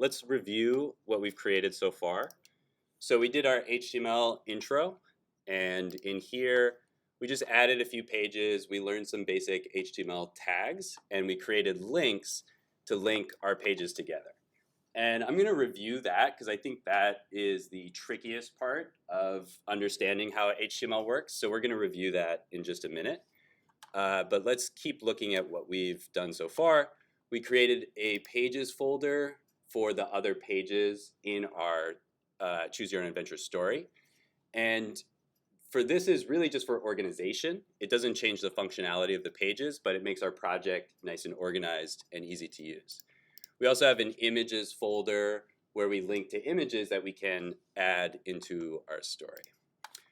let's review what we've created so far. So we did our HTML intro, and in here, we just added a few pages. We learned some basic HTML tags, and we created links to link our pages together. And I'm going to review that because I think that is the trickiest part of understanding how HTML works. So we're going to review that in just a minute. But let's keep looking at what we've done so far. We created a pages folder for the other pages in our Choose Your Own Adventure story. And for this is really just for organization. It doesn't change the functionality of the pages, but it makes our project nice and organized and easy to use. We also have an images folder where we link to images that we can add into our story.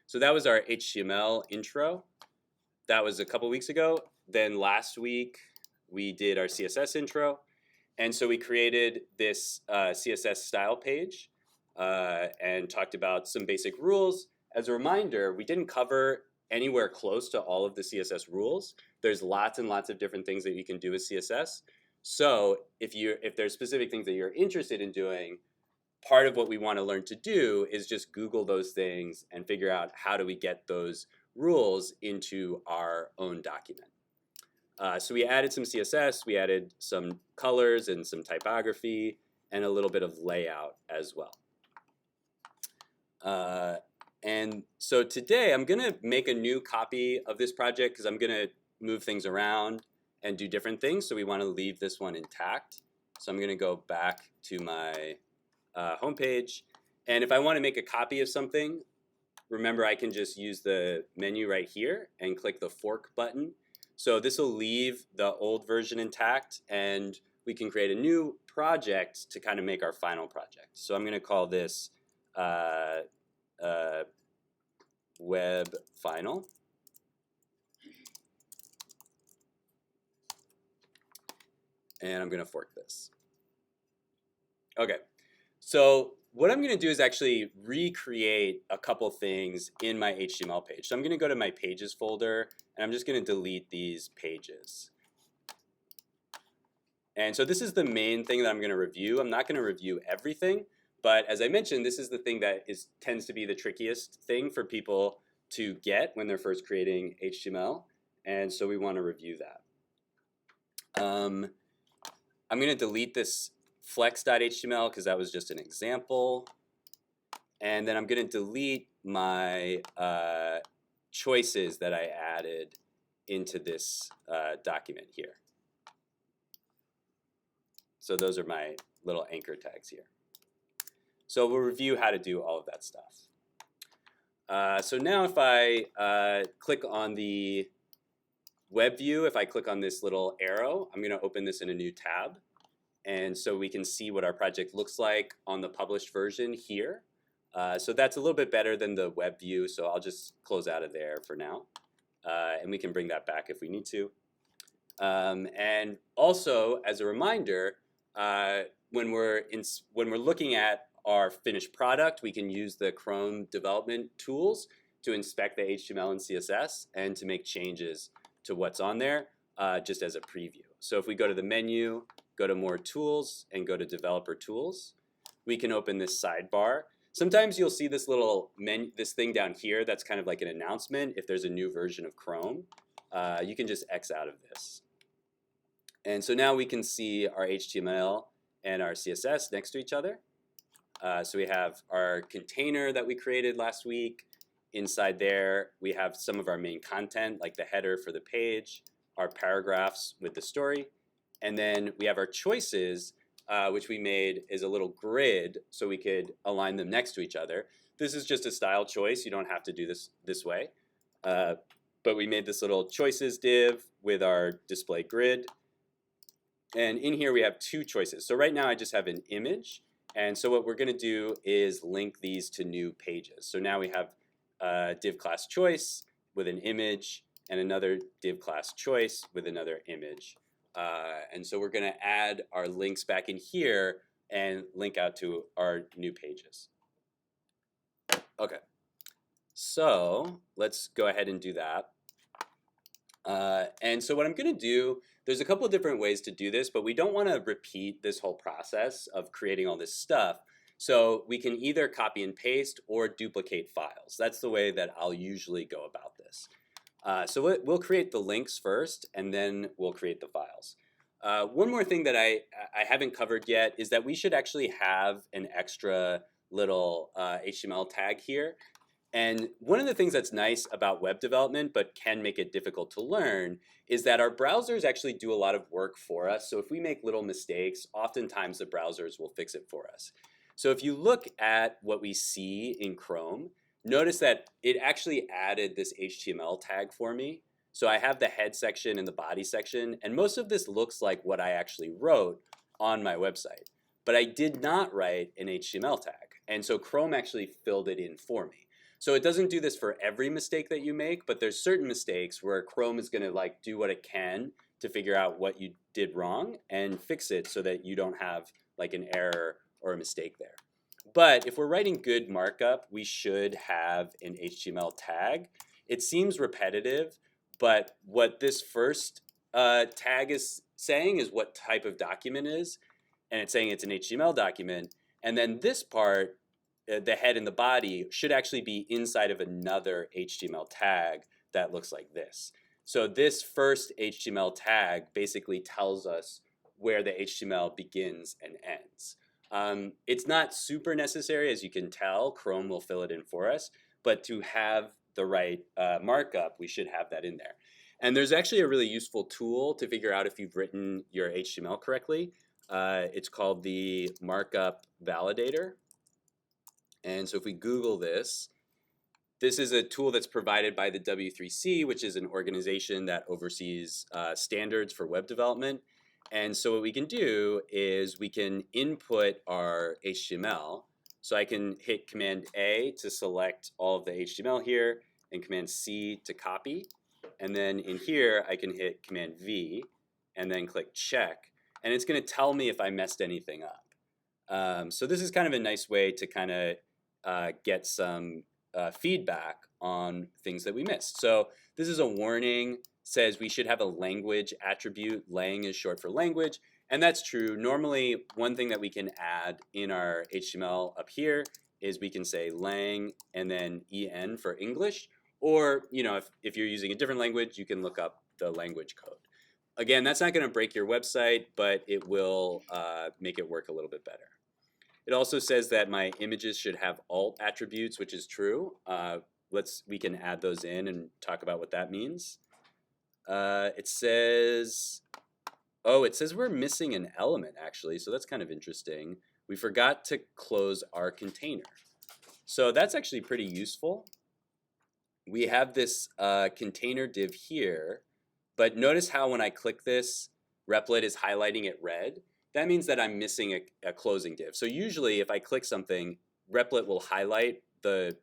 So that was our HTML intro. That was a couple weeks ago. Then last week we did our CSS intro. And so we created this CSS style page and talked about some basic rules. As a reminder, we didn't cover anywhere close to all of the CSS rules. There's lots and lots of different things that you can do with CSS. So if there's specific things that you're interested in doing, part of what we want to learn to do is just Google those things and figure out how do we get those rules into our own document. So we added some CSS, we added some colors and some typography, and a little bit of layout as well. And so today I'm going to make a new copy of this project because I'm going to move things around and do different things. So we want to leave this one intact. So I'm going to go back to my homepage. And if I want to make a copy of something, remember I can just use the menu right here and click the fork button. So this will leave the old version intact, and we can create a new project to kind of make our final project. So I'm going to call this web final. And I'm going to fork this. Okay, so what I'm going to do is actually recreate a couple things in my HTML page. So I'm going to go to my pages folder, and I'm just going to delete these pages. And so this is the main thing that I'm going to review. I'm not going to review everything, but as I mentioned, this is the thing that tends to be the trickiest thing for people to get when they're first creating HTML, and so we want to review that. I'm going to delete this flex.html because that was just an example. And then I'm going to delete my choices that I added into this document here. So those are my little anchor tags here. So we'll review how to do all of that stuff. So now if I click on the web view, if I click on this little arrow, I'm going to open this in a new tab. And so we can see what our project looks like on the published version here. So that's a little bit better than the web view, so I'll just close out of there for now. And we can bring that back if we need to. And also, as a reminder, when we're looking at our finished product, we can use the Chrome development tools to inspect the HTML and CSS and to make changes to what's on there just as a preview. So if we go to the menu, go to more tools, and go to developer tools, we can open this sidebar. Sometimes you'll see this little this thing down here that's kind of like an announcement if there's a new version of Chrome. You can just X out of this. And so now we can see our HTML and our CSS next to each other. So we have our container that we created last week. Inside there, we have some of our main content, like the header for the page, our paragraphs with the story, and then we have our choices, which we made is a little grid so we could align them next to each other. This is just a style choice. You don't have to do this way. But we made this little choices div with our display grid. And in here we have two choices. So right now I just have an image. And so what we're going to do is link these to new pages. So now we have a div class choice with an image and another div class choice with another image. And so we're going to add our links back in here and link out to our new pages. Okay, so let's go ahead and do that. And so what I'm going to do, there's a couple of different ways to do this, but we don't want to repeat this whole process of creating all this stuff. So we can either copy and paste or duplicate files. That's the way that I'll usually go about this. So we'll create the links first, and then we'll create the files. One more thing that I haven't covered yet is that we should actually have an extra little HTML tag here. And one of the things that's nice about web development, but can make it difficult to learn, is that our browsers actually do a lot of work for us. So if we make little mistakes, oftentimes the browsers will fix it for us. So if you look at what we see in Chrome, notice that it actually added this HTML tag for me. So I have the head section and the body section, and most of this looks like what I actually wrote on my website. But I did not write an HTML tag, and so Chrome actually filled it in for me. So it doesn't do this for every mistake that you make, but there's certain mistakes where Chrome is going to like do what it can to figure out what you did wrong and fix it so that you don't have like an error or a mistake there. But if we're writing good markup, we should have an HTML tag. It seems repetitive, but what this first tag is saying is what type of document is, and it's saying it's an HTML document. And then this part, the head and the body, should actually be inside of another HTML tag that looks like this. So this first HTML tag basically tells us where the HTML begins and ends. It's not super necessary, as you can tell. Chrome will fill it in for us, but to have the right markup, we should have that in there. And there's actually a really useful tool to figure out if you've written your HTML correctly. It's called the markup validator. And so if we Google this, this is a tool that's provided by the W3C, which is an organization that oversees standards for web development. And so what we can do is we can input our HTML. So I can hit Command A to select all of the HTML here, and Command C to copy. And then in here, I can hit Command V and then click check. And it's going to tell me if I messed anything up. So this is kind of a nice way to kind of get some feedback on things that we missed. So this is a warning, says we should have a language attribute. Lang is short for language, and that's true. Normally, one thing that we can add in our HTML up here is we can say lang and then en for English, or if you're using a different language, you can look up the language code. Again, that's not going to break your website, but it will make it work a little bit better. It also says that my images should have alt attributes, which is true. We can add those in and talk about what that means. It says we're missing an element actually, so that's kind of interesting. We forgot to close our container. So that's actually pretty useful. We have this container div here, but notice how when I click this, Replit is highlighting it red. That means that I'm missing a closing div. So usually if I click something, Replit will highlight the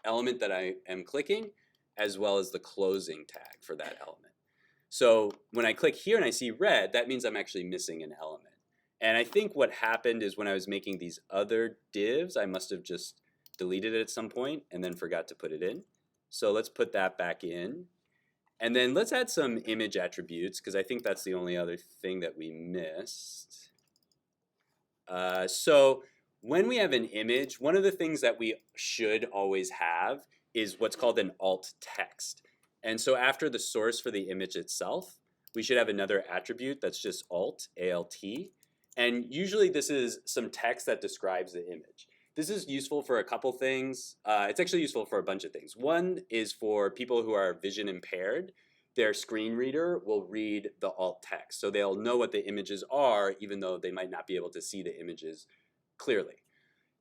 element that I am clicking as well as the closing tag for that element. So when I click here and I see red, that means I'm actually missing an element. And I think what happened is when I was making these other divs, I must have just deleted it at some point and then forgot to put it in. So let's put that back in. And then let's add some image attributes, because I think that's the only other thing that we missed. So when we have an image, one of the things that we should always have is what's called an alt text. And so after the source for the image itself, we should have another attribute that's just alt, A-L-T. And usually this is some text that describes the image. This is useful for a couple things. It's actually useful for a bunch of things. One is for people who are vision impaired. Their screen reader will read the alt text. So they'll know what the images are, even though they might not be able to see the images clearly.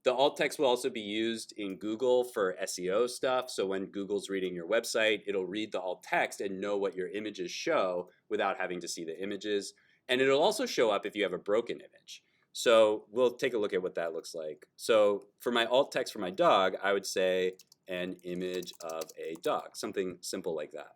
The alt text will also be used in Google for SEO stuff. So when Google's reading your website, it'll read the alt text and know what your images show without having to see the images. And it'll also show up if you have a broken image. So we'll take a look at what that looks like. So for my alt text for my dog, I would say an image of a dog, something simple like that.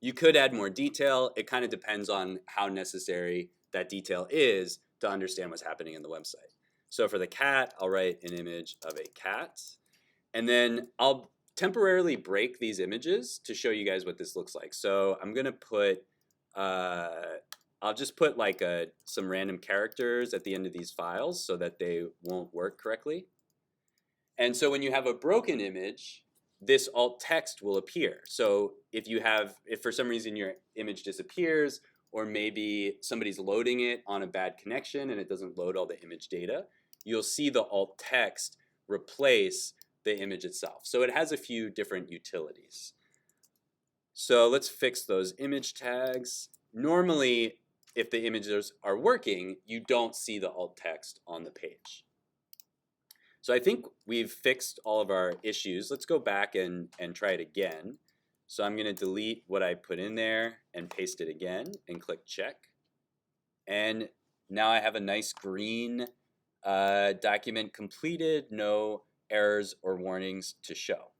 You could add more detail. It kind of depends on how necessary that detail is to understand what's happening in the website. So for the cat, I'll write an image of a cat. And then I'll temporarily break these images to show you guys what this looks like. So I'm gonna put, I'll just put like some random characters at the end of these files so that they won't work correctly. And so when you have a broken image, this alt text will appear. So if for some reason your image disappears, or maybe somebody's loading it on a bad connection and it doesn't load all the image data, you'll see the alt text replace the image itself. So it has a few different utilities. So let's fix those image tags. Normally, if the images are working, you don't see the alt text on the page. So I think we've fixed all of our issues. Let's go back and try it again. So I'm going to delete what I put in there and paste it again and click check. And now I have a nice green document completed, no errors or warnings to show.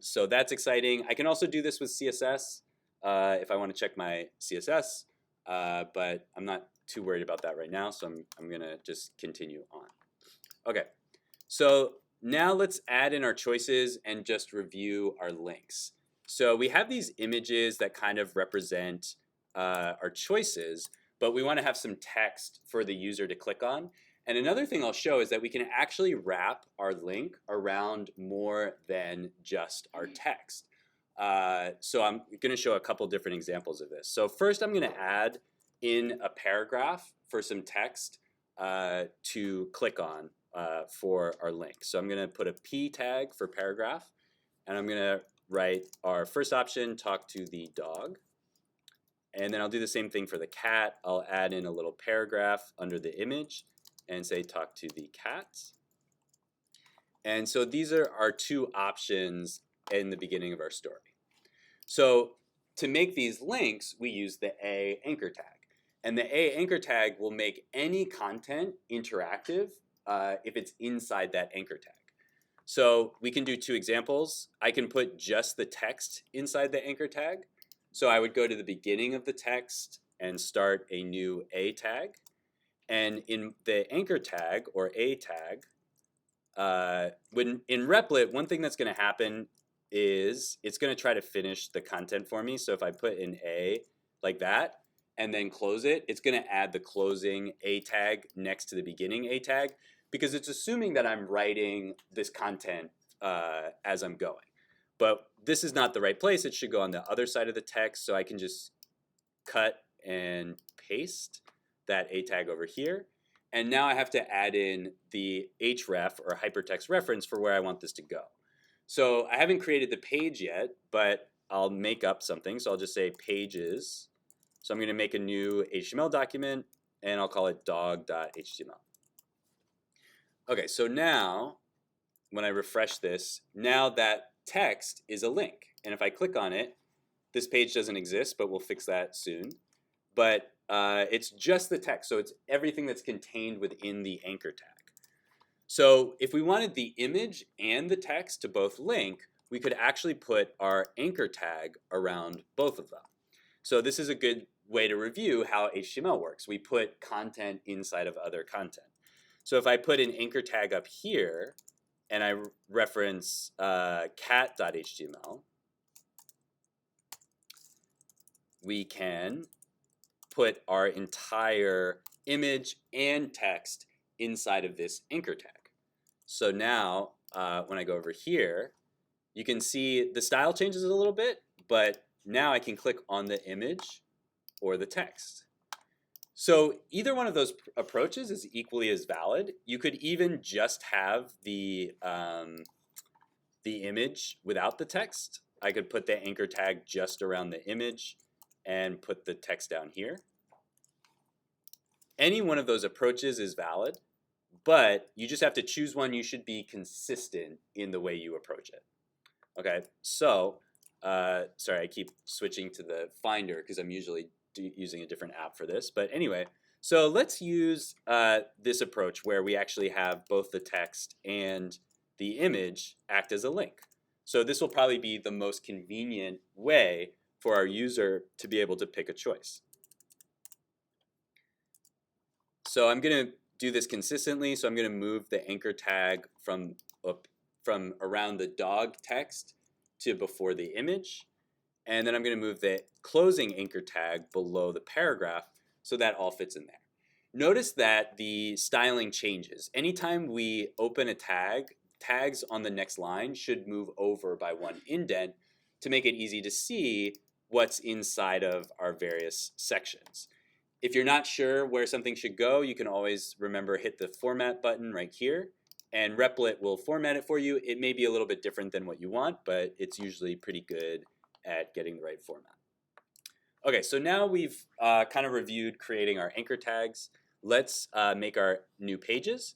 So that's exciting. I can also do this with CSS if I want to check my CSS, but I'm not too worried about that right now, so I'm going to just continue on. Okay, so now let's add in our choices and just review our links. So we have these images that kind of represent our choices, but we want to have some text for the user to click on. And another thing I'll show is that we can actually wrap our link around more than just our text. So I'm going to show a couple different examples of this. So first I'm going to add in a paragraph for some text to click on for our link. So I'm going to put a P tag for paragraph, and I'm going to write our first option, talk to the dog. And then I'll do the same thing for the cat. I'll add in a little paragraph under the image and say talk to the cat. And so these are our two options in the beginning of our story. So to make these links, we use the A anchor tag. And the A anchor tag will make any content interactive if it's inside that anchor tag. So we can do two examples. I can put just the text inside the anchor tag. So I would go to the beginning of the text and start a new A tag. And in the anchor tag or A tag, when in Replit, one thing that's going to happen is it's going to try to finish the content for me. So if I put in A like that and then close it, it's going to add the closing A tag next to the beginning A tag, because it's assuming that I'm writing this content as I'm going. But this is not the right place. It should go on the other side of the text. So I can just cut and paste that A tag over here. And now I have to add in the href or hypertext reference for where I want this to go. So I haven't created the page yet, but I'll make up something. So I'll just say pages. So I'm going to make a new HTML document, and I'll call it dog.html. Okay, so now when I refresh this, now that text is a link. And if I click on it, this page doesn't exist, but we'll fix that soon. But it's just the text, so it's everything that's contained within the anchor tag. So if we wanted the image and the text to both link, we could actually put our anchor tag around both of them. So this is a good way to review how HTML works. We put content inside of other content. So if I put an anchor tag up here and I reference cat.html, we can put our entire image and text inside of this anchor tag. So now when I go over here, you can see the style changes a little bit, but now I can click on the image or the text. So either one of those approaches is equally as valid. You could even just have the image without the text. I could put the anchor tag just around the image and put the text down here. Any one of those approaches is valid, but you just have to choose one. You should be consistent in the way you approach it. Okay, so sorry, I keep switching to the Finder because I'm usually using a different app for this. But anyway, so let's use this approach where we actually have both the text and the image act as a link. So this will probably be the most convenient way for our user to be able to pick a choice. So I'm going to do this consistently. So I'm going to move the anchor tag from from around the dog text to before the image. And then I'm going to move the closing anchor tag below the paragraph so that all fits in there. Notice that the styling changes. Anytime we open a tag, tags on the next line should move over by one indent to make it easy to see what's inside of our various sections. If you're not sure where something should go, you can always remember hit the format button right here, and Replit will format it for you. It may be a little bit different than what you want, but it's usually pretty good at getting the right format. Okay, so now we've kind of reviewed creating our anchor tags. Let's make our new pages.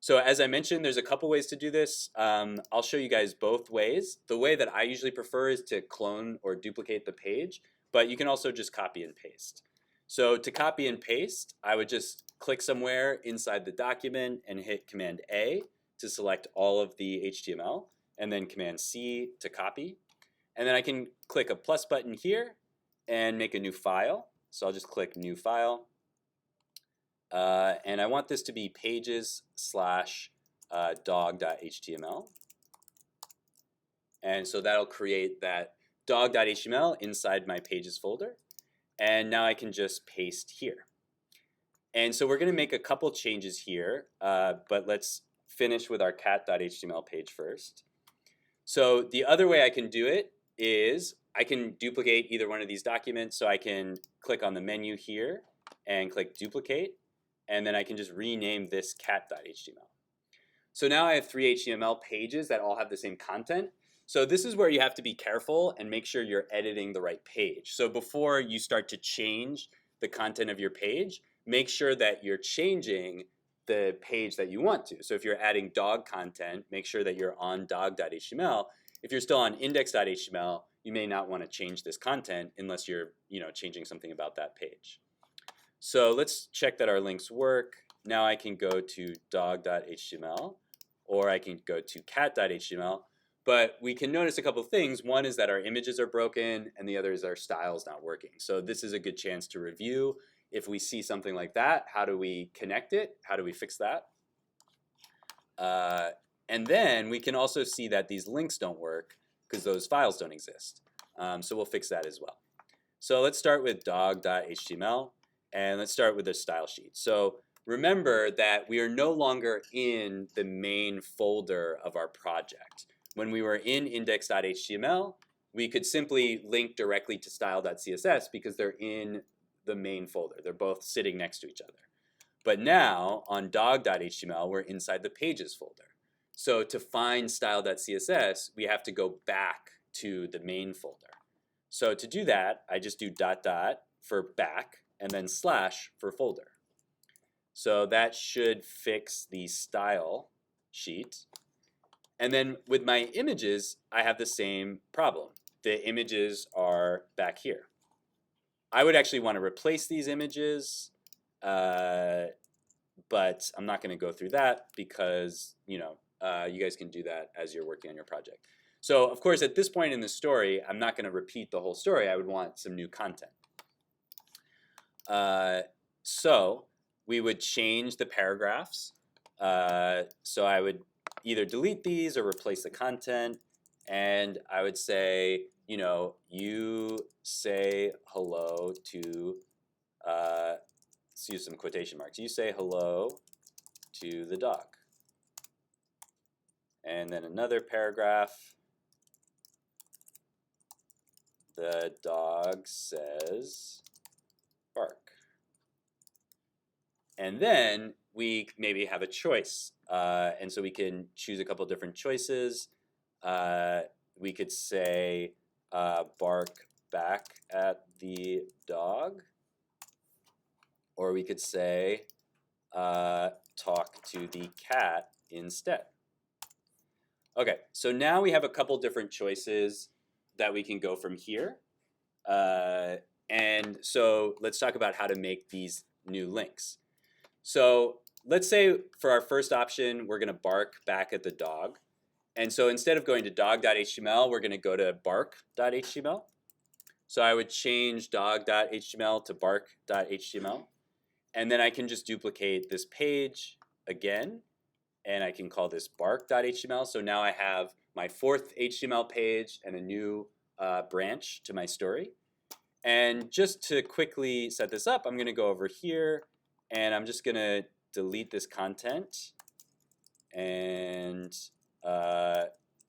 So as I mentioned, there's a couple ways to do this. I'll show you guys both ways. The way that I usually prefer is to clone or duplicate the page, but you can also just copy and paste. So to copy and paste, I would just click somewhere inside the document and hit Command A to select all of the HTML, and then Command C to copy. And then I can click a plus button here and make a new file. So I'll just click New File. And I want this to be pages/dog.html. And so that'll create that dog.html inside my pages folder. And now I can just paste here. And so we're going to make a couple changes here, but let's finish with our cat.html page first. So the other way I can do it is I can duplicate either one of these documents. So I can click on the menu here and click duplicate, and then I can just rename this cat.html. So now I have 3 HTML pages that all have the same content. So this is where you have to be careful and make sure you're editing the right page. So before you start to change the content of your page, make sure that you're changing the page that you want to. So if you're adding dog content, make sure that you're on dog.html. If you're still on index.html, you may not want to change this content unless you're changing something about that page. So let's check that our links work. Now I can go to dog.html, or I can go to cat.html. But we can notice a couple of things. One is that our images are broken, and the other is our style's not working. So this is a good chance to review. If we see something like that, how do we connect it? How do we fix that? And then we can also see that these links don't work because those files don't exist. So we'll fix that as well. So let's start with dog.html, and let's start with the style sheet. So remember that we are no longer in the main folder of our project. When we were in index.html, we could simply link directly to style.css because they're in the main folder. They're both sitting next to each other. But now on dog.html, we're inside the pages folder. So to find style.css, we have to go back to the main folder. So to do that, I just do ... for back and then / for folder. So that should fix the style sheet. And then with my images, I have the same problem. The images are back here. I would actually want to replace these images, but I'm not going to go through that because you guys can do that as you're working on your project. So of course, at this point in the story, I'm not going to repeat the whole story. I would want some new content. So we would change the paragraphs. So I would either delete these or replace the content, and I would say, you say hello to, let's use some quotation marks. You say hello to the dog. And then another paragraph. The dog says bark. And then we maybe have a choice. And so we can choose a couple different choices. We could say bark back at the dog. Or we could say talk to the cat instead. Okay, so now we have a couple different choices that we can go from here. And so let's talk about how to make these new links. So let's say for our first option, we're going to bark back at the dog. And so instead of going to dog.html, we're going to go to bark.html. So I would change dog.html to bark.html. And then I can just duplicate this page again. and I can call this bark.html. So now I have my fourth HTML page and a new branch to my story. And just to quickly set this up, I'm going to go over here, and I'm just going to delete this content and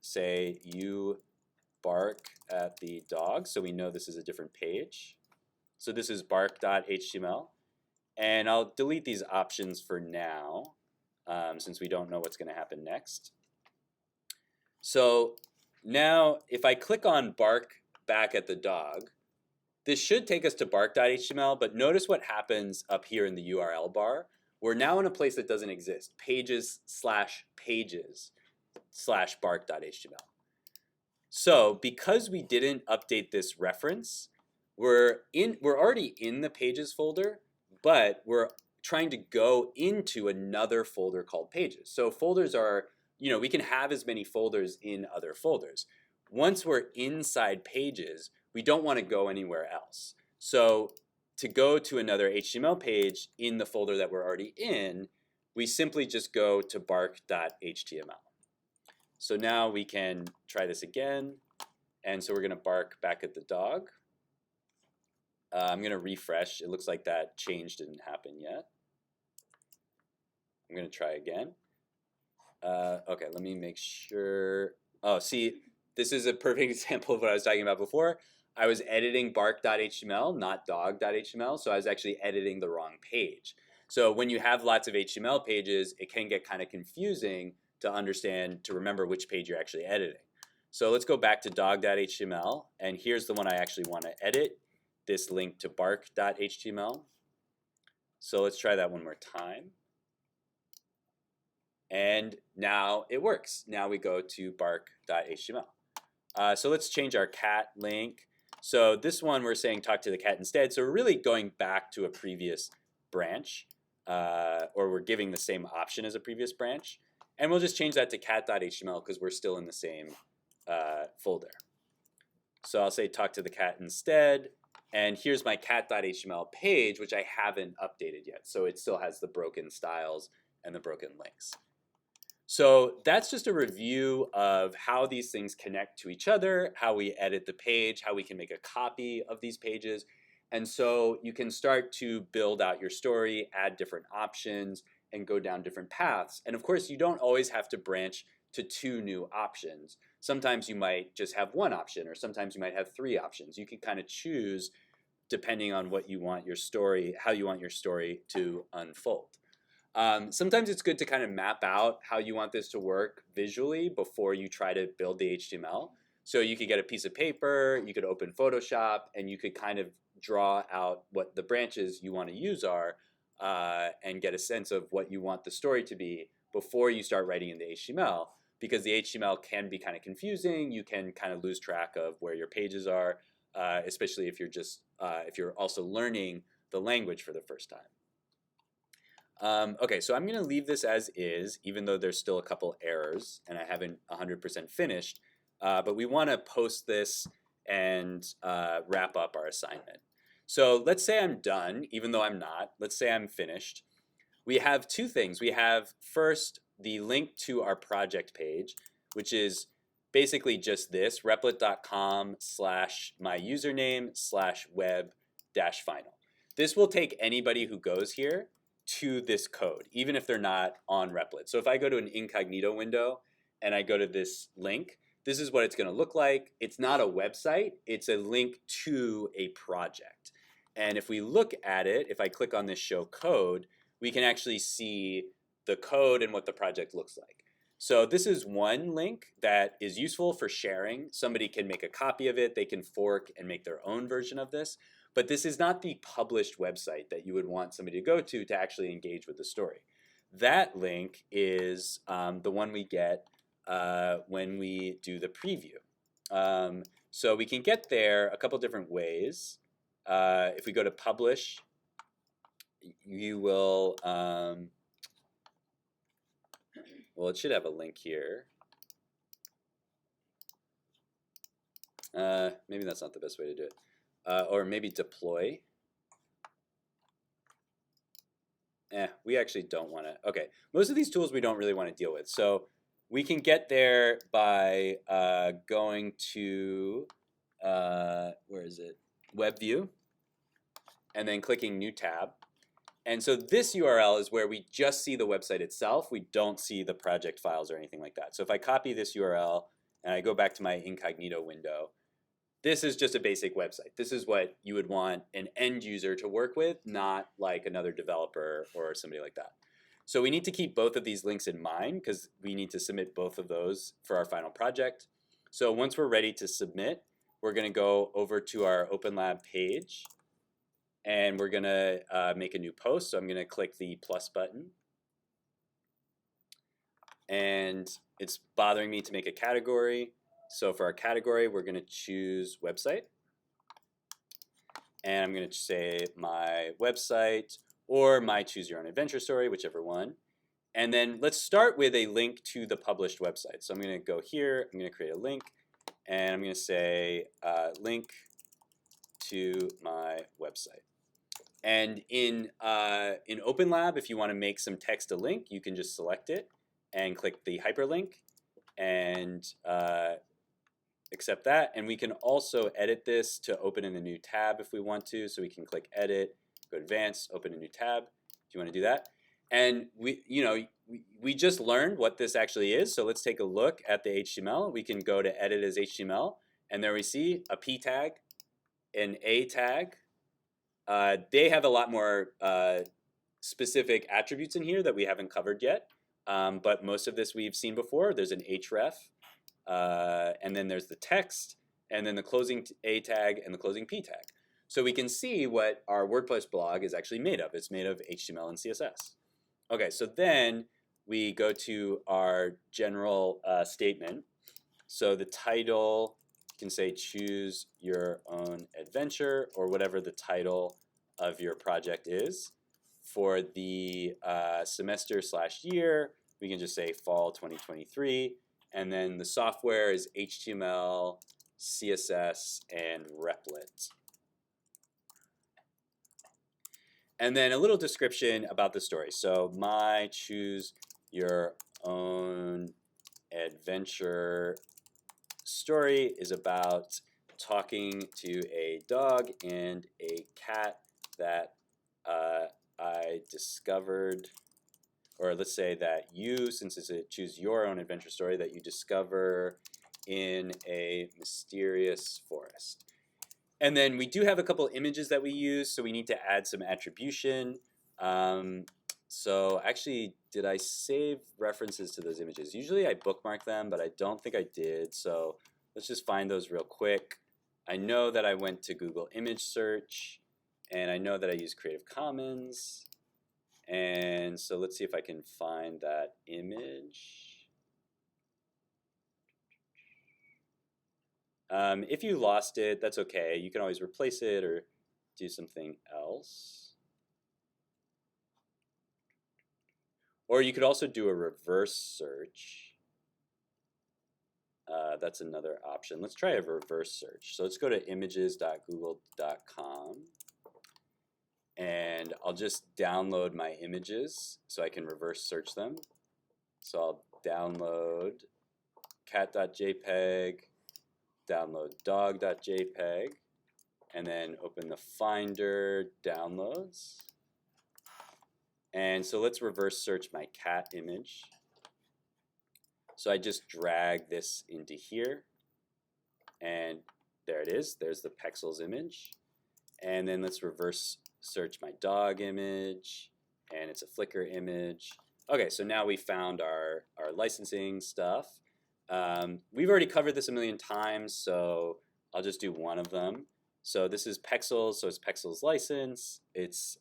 say you bark at the dog, so we know this is a different page. So this is bark.html, and I'll delete these options for now since we don't know what's going to happen next. So now if I click on bark back at the dog, this should take us to bark.html, but notice what happens up here in the URL bar. We're now in a place that doesn't exist, pages/pages/bark.html. So because we didn't update this reference, we're already in the pages folder, but we're trying to go into another folder called pages. So folders are, we can have as many folders in other folders. Once we're inside pages, we don't want to go anywhere else. So to go to another HTML page in the folder that we're already in, we simply just go to bark.html. So now we can try this again. And so we're going to bark back at the dog. I'm going to refresh. It looks like that change didn't happen yet. I'm going to try again. Okay, let me make sure. Oh, see, this is a perfect example of what I was talking about before. I was editing bark.html, not dog.html, so I was actually editing the wrong page. So when you have lots of HTML pages, it can get kind of confusing to understand, to remember which page you're actually editing. So let's go back to dog.html, and here's the one I actually want to edit, this link to bark.html. So let's try that one more time. And now it works. Now we go to bark.html. So let's change our cat link. So this one we're saying talk to the cat instead. So we're really going back to a previous branch, or we're giving the same option as a previous branch. And we'll just change that to cat.html because we're still in the same folder. So I'll say talk to the cat instead. And here's my cat.html page, which I haven't updated yet. So it still has the broken styles and the broken links. So that's just a review of how these things connect to each other, how we edit the page, how we can make a copy of these pages. And so you can start to build out your story, add different options, and go down different paths. And of course, you don't always have to branch to 2 new options. Sometimes you might just have 1 option, or sometimes you might have 3 options. You can kind of choose depending on what you want your story, how you want your story to unfold. Sometimes it's good to kind of map out how you want this to work visually before you try to build the HTML. So you could get a piece of paper, you could open Photoshop, and you could kind of draw out what the branches you want to use are and get a sense of what you want the story to be before you start writing in the HTML, because the HTML can be kind of confusing. You can kind of lose track of where your pages are, especially if you're also learning the language for the first time. Okay, so I'm going to leave this as is, even though there's still a couple errors and I haven't 100% finished. But we want to post this and wrap up our assignment. So let's say I'm done, even though I'm not. Let's say I'm finished. We have 2 things. We have first the link to our project page, which is basically just this, replit.com/myusername/web-final. This will take anybody who goes here to this code, even if they're not on Replit. So if I go to an incognito window and I go to this link, this is what it's going to look like. It's not a website, it's a link to a project. And if we look at it, if I click on this show code, we can actually see the code and what the project looks like. So this is one link that is useful for sharing. Somebody can make a copy of it, they can fork and make their own version of this. But this is not the published website that you would want somebody to go to actually engage with the story. That link is the one we get when we do the preview. So we can get there a couple different ways. If we go to publish, you will, well, it should have a link here. Maybe that's not the best way to do it. Or maybe deploy. we actually don't want to. Okay, most of these tools we don't really want to deal with. So we can get there by going to, where is it? Web view, and then clicking new tab. And so this URL is where we just see the website itself. We don't see the project files or anything like that. So if I copy this URL and I go back to my incognito window, this is just a basic website. This is what you would want an end user to work with, not like another developer or somebody like that. So we need to keep both of these links in mind because we need to submit both of those for our final project. So once we're ready to submit, we're going to go over to our OpenLab page. And we're going to make a new post. So I'm going to click the plus button. And it's bothering me to make a category. So for our category, we're going to choose website. And I'm going to say my website or my choose your own adventure story, whichever one. And then let's start with a link to the published website. So I'm going to go here. I'm going to create a link. And I'm going to say link to my website. And in OpenLab, if you want to make some text a link, you can just select it and click the hyperlink and accept that. And we can also edit this to open in a new tab if we want to. So we can click Edit, go Advanced, open a new tab if you want to do that. And we just learned what this actually is. So let's take a look at the HTML. We can go to Edit as HTML, and there we see a P tag, an A tag. They have a lot more specific attributes in here that we haven't covered yet, but most of this we've seen before. There's an href, and then there's the text, and then the closing A tag and the closing P tag. So we can see what our WordPress blog is actually made of. It's made of HTML and CSS. Okay, so then we go to our general statement. So the title, you can say choose your own adventure or whatever the title of your project is. For the semester/year, we can just say fall 2023. And then the software is HTML, CSS, and Replit. And then a little description about the story. So my choose your own adventure story is about talking to a dog and a cat that I discovered, or let's say that you, since it's a choose your own adventure story, that you discover in a mysterious forest. And then we do have a couple images that we use, so we need to add some attribution. So actually, did I save references to those images? Usually I bookmark them, but I don't think I did. So let's just find those real quick. I know that I went to Google Image Search, and I know that I use Creative Commons. And so let's see if I can find that image. If you lost it, that's okay. You can always replace it or do something else. Or you could also do a reverse search. That's another option. Let's try a reverse search. So let's go to images.google.com. And I'll just download my images so I can reverse search them. So I'll download cat.jpg, download dog.jpg, and then open the Finder downloads. And so let's reverse search my cat image. So I just drag this into here, and there it is. There's the Pexels image. And then let's reverse search my dog image, and it's a Flickr image. Okay, so now we found our licensing stuff. We've already covered this a million times, so I'll just do one of them. So this is Pexels, so it's Pexels license. Its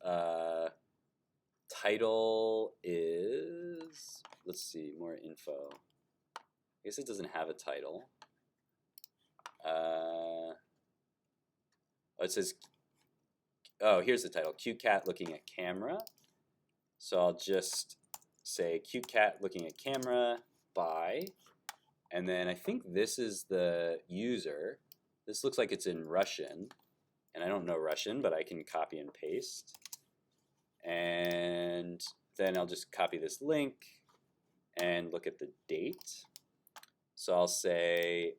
title is, let's see, more info. I guess it doesn't have a title. Oh, it says, oh, here's the title, Cute Cat Looking at Camera. So I'll just say Cute Cat Looking at Camera by, and then I think this is the user. This looks like it's in Russian, and I don't know Russian, but I can copy and paste. And then I'll just copy this link and look at the date. So I'll say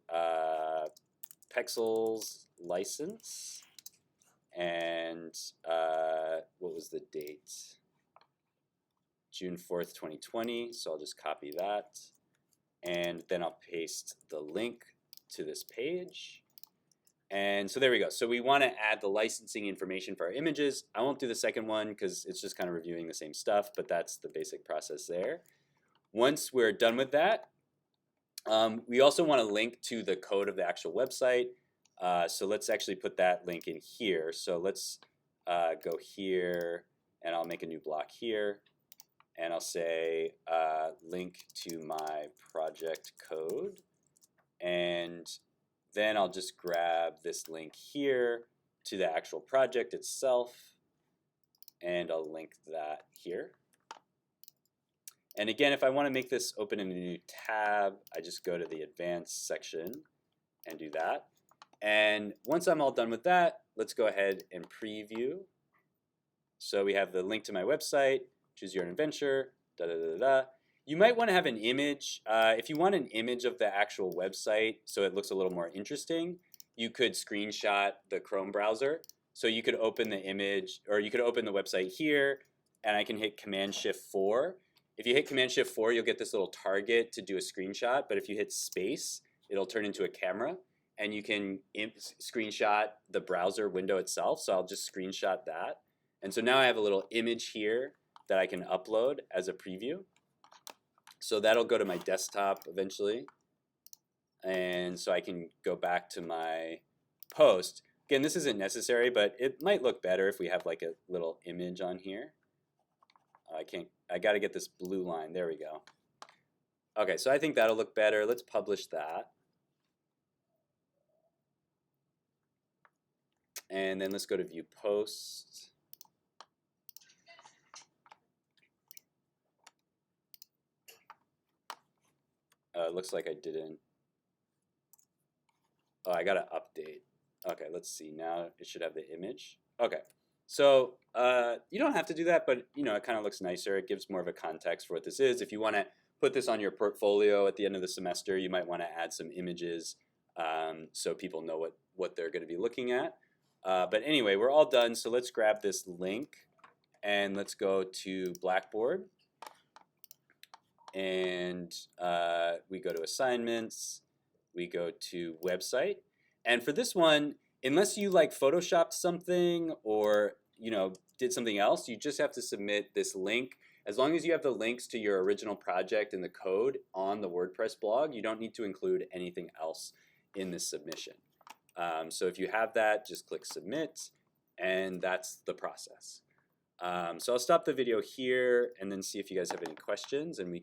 Pexels license, and what was the date? June 4th, 2020. So I'll just copy that, and then I'll paste the link to this page. And so there we go. So we want to add the licensing information for our images. I won't do the second one because it's just kind of reviewing the same stuff, but that's the basic process there. Once we're done with that, we also want to link to the code of the actual website. So let's actually put that link in here. So let's go here, and I'll make a new block here, and I'll say link to my project code, and then I'll just grab this link here to the actual project itself, and I'll link that here. And again, if I want to make this open in a new tab, I just go to the advanced section and do that. And once I'm all done with that, let's go ahead and preview. So we have the link to my website, choose your own adventure, da da da da. You might want to have an image. If you want an image of the actual website so it looks a little more interesting, you could screenshot the Chrome browser. So you could open the image, or you could open the website here, and I can hit Command-Shift-4. If you hit Command-Shift-4, you'll get this little target to do a screenshot, but if you hit space, it'll turn into a camera, and you can screenshot the browser window itself. So I'll just screenshot that. And so now I have a little image here that I can upload as a preview. So that'll go to my desktop eventually, and so I can go back to my post. Again, this isn't necessary, but it might look better if we have like a little image on here. I got to get this blue line. There we go. Okay, so I think that'll look better. Let's publish that. And then let's go to view post. Looks like I didn't. Oh, I got to update. Okay, let's see. Now it should have the image. Okay, so you don't have to do that, but you know, it kind of looks nicer. It gives more of a context for what this is. If you want to put this on your portfolio at the end of the semester, you might want to add some images so people know what they're going to be looking at. But anyway, we're all done. So let's grab this link and let's go to Blackboard. And we go to assignments, we go to website, and for this one, unless you like photoshopped something or did something else, you just have to submit this link. As long as you have the links to your original project and the code on the WordPress blog, you don't need to include anything else in this submission. So if you have that, just click submit, and that's the process. So I'll stop the video here and then see if you guys have any questions, and we